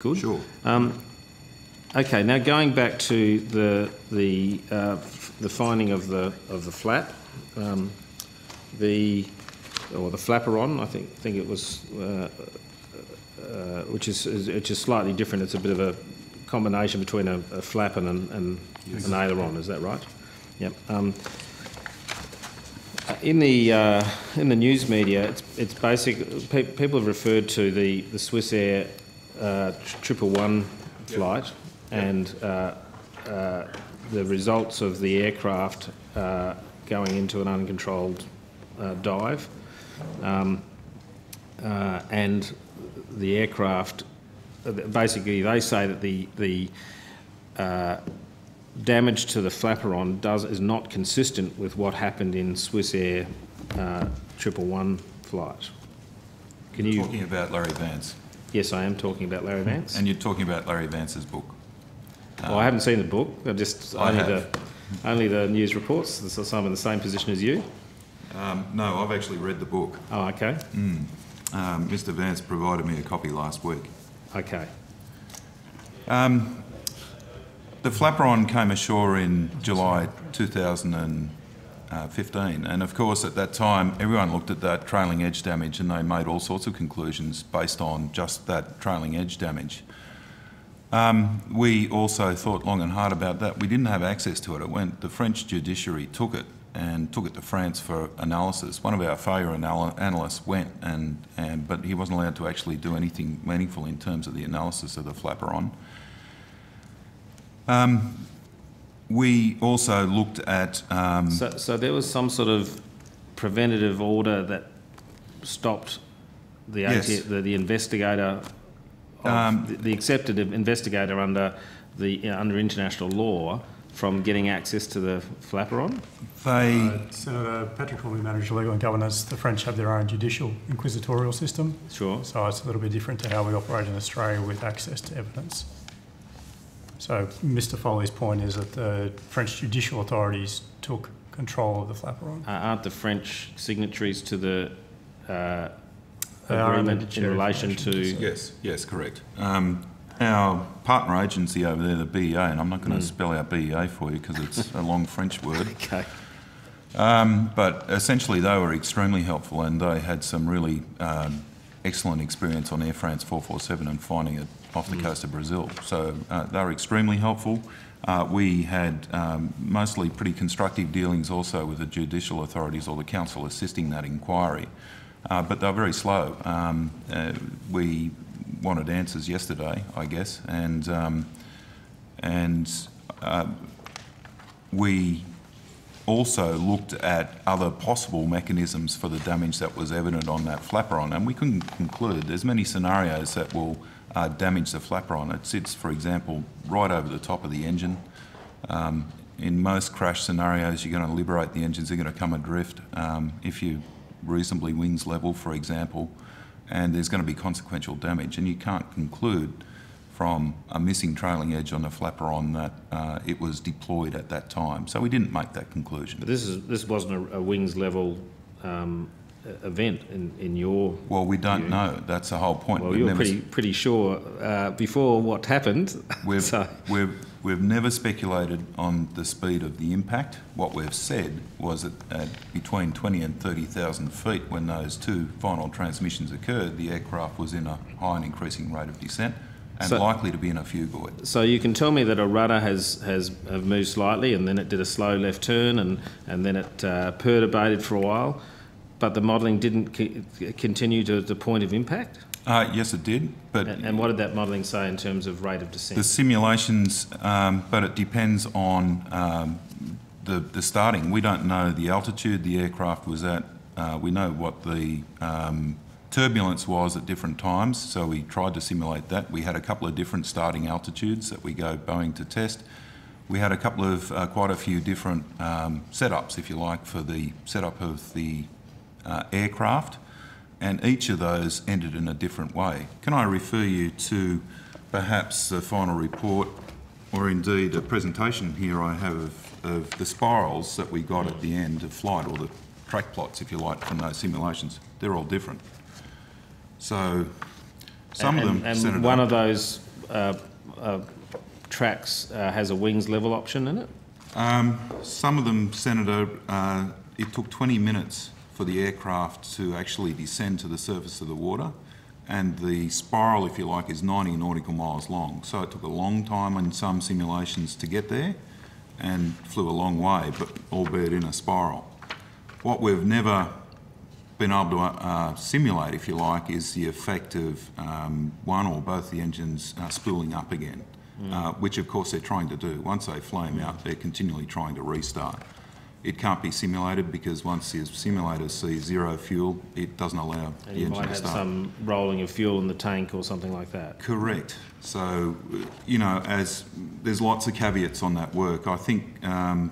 Good. Sure. Okay. Now going back to the finding of the flap, the Flaperon, I think it was, which is slightly different. It's a bit of a combination between a flap and an aileron. Is that right? Yep. In the news media, it's basic. People have referred to the Swissair 111 flight, Yep. And the results of the aircraft going into an uncontrolled dive, and the aircraft. Basically, they say that the damage to the Flaperon is not consistent with what happened in Swissair 111 flight. You're talking about Larry Vance? Yes, I am talking about Larry Vance. And you're talking about Larry Vance's book? Well, I haven't seen the book. Only the news reports. So I'm in the same position as you. No, I've actually read the book. Oh, okay. Mr. Vance provided me a copy last week. Okay. The Flaperon came ashore in July 2015, and of course at that time everyone looked at that trailing edge damage and they made all sorts of conclusions based on just that trailing edge damage. We also thought long and hard about that. We didn't have access to it. The French judiciary took it to France for analysis. One of our failure analysts went, but he wasn't allowed to actually do anything meaningful in terms of the analysis of the Flaperon. We also looked at... So there was some sort of preventative order that stopped the investigator, the accepted investigator under international law from getting access to the Flaperon? Senator Patrick Hawley, Manager Legal and Governance. The French have their own judicial inquisitorial system. Sure. So it's a little bit different to how we operate in Australia with access to evidence. So Mr. Foley's point is that the French judicial authorities took control of the Flaperon. Aren't the French signatories to the agreement in relation to... Yes, correct. Our partner agency over there, the BEA, and I'm not going to spell out BEA for you because it's a long French word. Okay. But essentially they were extremely helpful, and they had some really excellent experience on Air France 447 and finding it off the coast of Brazil. So they were extremely helpful. We had mostly pretty constructive dealings also with the judicial authorities or the council assisting that inquiry. But they were very slow. We wanted answers yesterday, I guess, and we also looked at other possible mechanisms for the damage that was evident on that Flaperon, and we couldn't conclude. There's many scenarios that will damage the Flaperon. It sits, for example, right over the top of the engine. In most crash scenarios, you're going to liberate the engines, they're going to come adrift. If you reasonably wings level, for example, and there's going to be consequential damage, and you can't conclude from a missing trailing edge on the Flaperon that it was deployed at that time. So we didn't make that conclusion. But this wasn't a wings level event in your... Well, we don't know. That's the whole point. Well, you're pretty sure before what happened. We've never speculated on the speed of the impact. What we've said was that at between 20 and 30,000 feet, when those two final transmissions occurred, the aircraft was in a high and increasing rate of descent and likely to be in a fugoid. So you can tell me that a rudder has moved slightly, and then it did a slow left turn, and then it perturbated for a while, but the modelling didn't continue to the point of impact? Yes, it did. And what did that modelling say in terms of rate of descent? The simulations, but it depends on the starting. We don't know the altitude the aircraft was at. We know what the turbulence was at different times, so we tried to simulate that. We had a couple of different starting altitudes that we go Boeing to test. We had a couple of quite a few different setups, if you like, for the setup of the aircraft, and each of those ended in a different way. Can I refer you to perhaps the final report, or indeed a presentation here I have of the spirals that we got at the end of flight, or the track plots, if you like, from those simulations? They're all different. So some of them... And one of those tracks has a wings level option in it? Some of them, Senator, it took 20 minutes for the aircraft to actually descend to the surface of the water, and the spiral, if you like, is 90 nautical miles long. So it took a long time in some simulations to get there and flew a long way, but albeit in a spiral. What we've never been able to simulate, if you like, is the effect of one or both the engines spooling up again, which of course they're trying to do. Once they flame out, they're continually trying to restart. It can't be simulated because once the simulator sees zero fuel, it doesn't allow the engine to start. And you might have some rolling of fuel in the tank or something like that. Correct. So, you know, as there's lots of caveats on that work. I think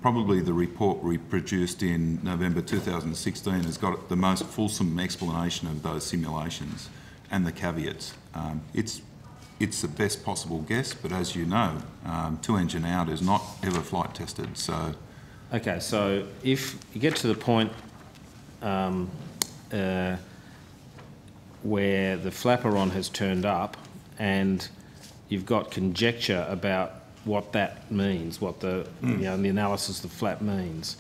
probably the report we produced in November 2016 has got the most fulsome explanation of those simulations and the caveats. It's the best possible guess, but as you know, two-engine out is not ever flight tested. So. Okay, so if you get to the point where the Flaperon has turned up and you've got conjecture about what that means, what the the analysis of the flap means,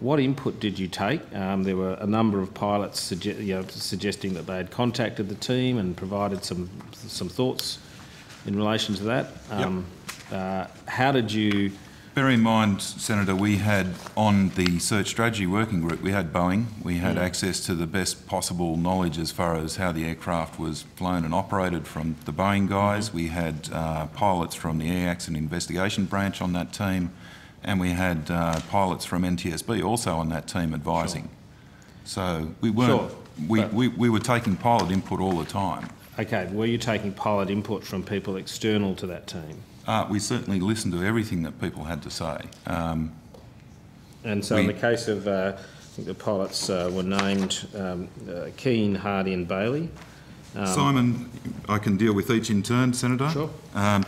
what input did you take? There were a number of pilots suggesting that they had contacted the team and provided some thoughts in relation to that. How did you... Bear in mind, Senator, we had on the search strategy working group, we had Boeing. We had access to the best possible knowledge as far as how the aircraft was flown and operated from the Boeing guys. We had pilots from the Air Accident Investigation Branch on that team, and we had pilots from ATSB also on that team advising. So we weren't. We were taking pilot input all the time. Okay, were you taking pilot input from people external to that team? We certainly listened to everything that people had to say. And so in the case of, I think the pilots were named Keane, Hardy and Bailey. Simon, I can deal with each in turn, Senator. Sure.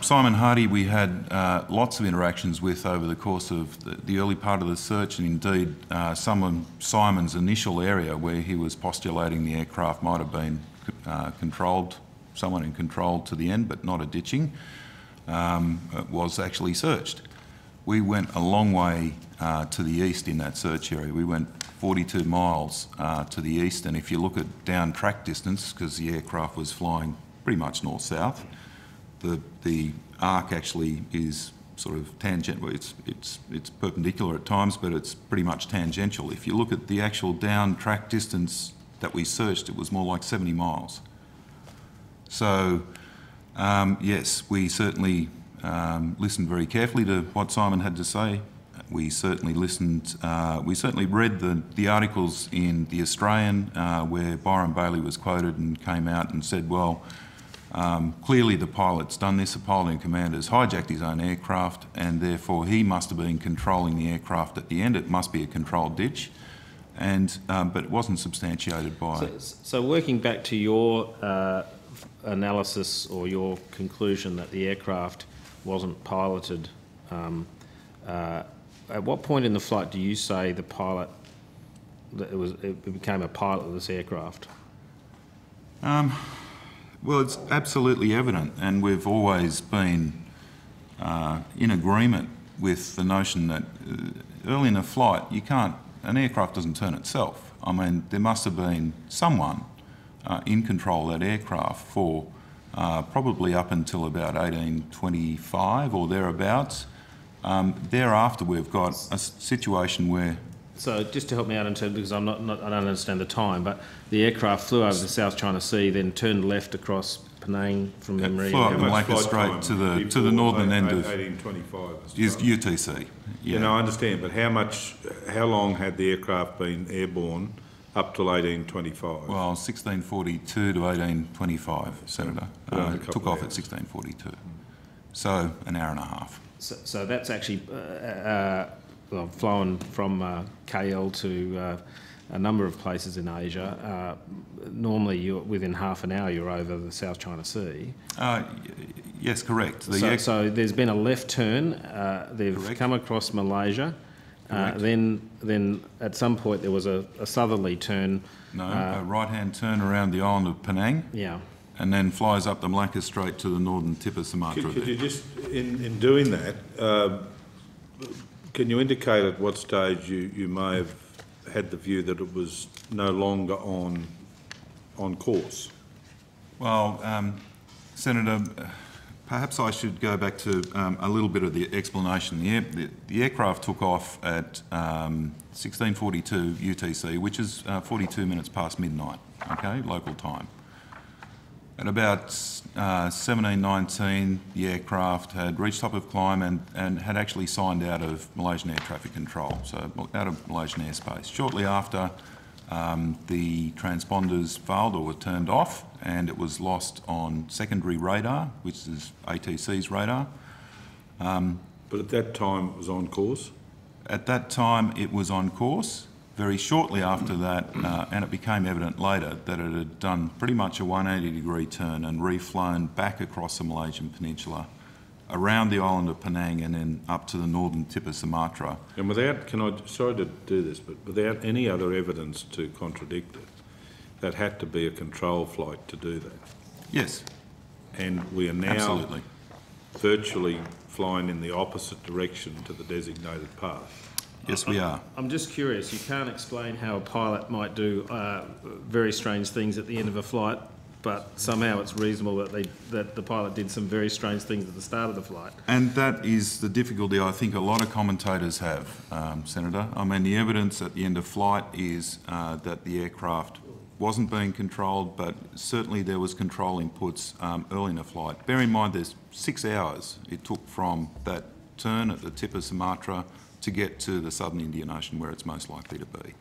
Simon Hardy we had lots of interactions with over the course of the early part of the search, and indeed some of Simon's initial area where he was postulating the aircraft might have been controlled, someone in control to the end, but not a ditching. Was actually searched. We went a long way to the east in that search area. We went 42 miles to the east, and if you look at down track distance, because the aircraft was flying pretty much north-south, the arc actually is sort of tangential. It's perpendicular at times, but it's pretty much tangential. If you look at the actual down track distance that we searched, it was more like 70 miles. So. Yes, we certainly listened very carefully to what Simon had to say. We certainly listened, we certainly read the articles in The Australian where Byron Bailey was quoted and came out and said, well, clearly the pilot's done this, the pilot in command has hijacked his own aircraft and therefore he must have been controlling the aircraft at the end. It must be a controlled ditch. And, but it wasn't substantiated by... So working back to your analysis or your conclusion that the aircraft wasn't piloted, at what point in the flight do you say the pilot, that it became a pilot of this aircraft? Well, it's absolutely evident, and we've always been in agreement with the notion that early in a flight, an aircraft doesn't turn itself. I mean, there must have been someone in control of that aircraft for probably up until about 1825 or thereabouts. Thereafter, we've got a situation where... So just to help me out in terms, because I don't understand the time, but the aircraft flew over the South China Sea, then turned left across Penang from memory. Flew up Malacca Strait to the northern end of 1825 is UTC. Yeah. And I understand, but how long had the aircraft been airborne up till 1825? Well, 1642 to 1825, Senator. Took off at 1642. So an hour and a half. So that's actually flown from KL to a number of places in Asia. Normally, within half an hour, you're over the South China Sea. Yes, correct. So there's been a left turn. They've correct. Come across Malaysia. Then at some point there was a southerly turn. No, a right-hand turn around the island of Penang. Yeah. and then flies up the Malacca Strait to the northern tip of Sumatra. Could you just, in doing that, can you indicate at what stage you may have had the view that it was no longer on course? Well, Senator, perhaps I should go back to a little bit of the explanation. The aircraft took off at 16:42 UTC, which is 42 minutes past midnight, okay, local time. At about 17:19, the aircraft had reached top of climb and had actually signed out of Malaysian air traffic control, so out of Malaysian airspace. Shortly after, the transponders failed or were turned off, and it was lost on secondary radar, which is ATC's radar. But at that time it was on course? At that time it was on course. Very shortly after that, and it became evident later, that it had done pretty much a 180-degree turn and reflown back across the Malaysian peninsula, around the island of Penang and then up to the northern tip of Sumatra. And without, sorry to do this, but without any other evidence to contradict it, that had to be a control flight to do that? Yes. And we are now Absolutely. virtually flying in the opposite direction to the designated path. Yes, we are. I'm just curious, you can't explain how a pilot might do very strange things at the end of a flight, but somehow it's reasonable that the pilot did some very strange things at the start of the flight. And that is the difficulty I think a lot of commentators have, Senator. I mean, the evidence at the end of flight is that the aircraft wasn't being controlled, but certainly there was control inputs early in the flight. Bear in mind there's 6 hours it took from that turn at the tip of Sumatra to get to the southern Indian Ocean where it's most likely to be.